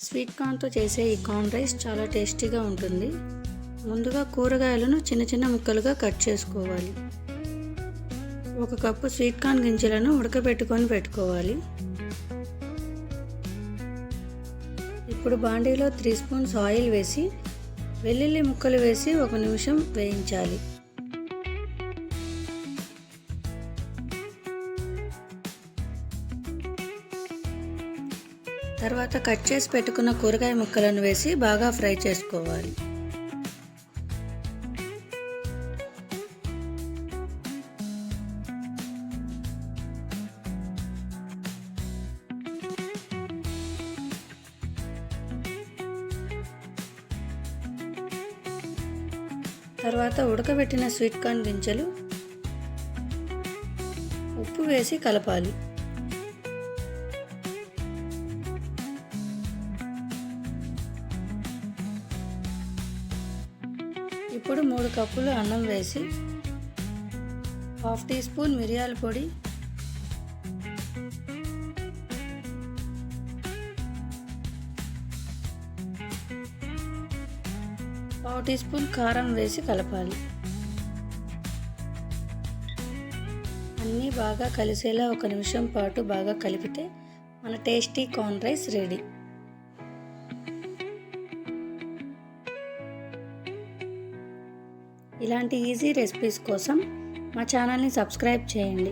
Sweet కార్న్తో చేసే ఈ corn rice చాలా టేస్టీగా ఉంటుంది. ముందుగా కూరగాయలను చిన్న చిన్న ముక్కలుగా కట్ చేసుకోవాలి. 1 కప్పు స్వీట్ కార్న్ గింజలను ఉడకబెట్టుకొని పెట్టుకోవాలి. ఇప్పుడు బాండీలో 3 స్పూన్స్ ఆయిల్ వేసి వెల్లుల్లి ముక్కలు వేసి 1 నిమిషం వేయించాలి. తర్వాత కట్ చేసి పెట్టుకున్న కూరగాయ ముక్కలను వేసి బాగా ఫ్రై చేసుకోవాలి. తర్వాత ఉడకబెట్టిన స్వీట్ కార్న్ గింజలు, ఉప్పు వేసి కలపాలి. ఇప్పుడు 3 కప్పులు అన్నం వేసి 1/2 టీ స్పూన్ మిరియాల పొడి, 1/2 టీ స్పూన్ కారం వేసి కలపాలి. అన్నీ బాగా కలిసేలా 1 నిమిషం పాటు బాగా కలిపితే మన టేస్టీ కార్న్ రైస్ రెడీ. ఇలాంటి ఈజీ రెసిపీస్ కోసం మా ఛానల్ని సబ్స్క్రైబ్ చేయండి.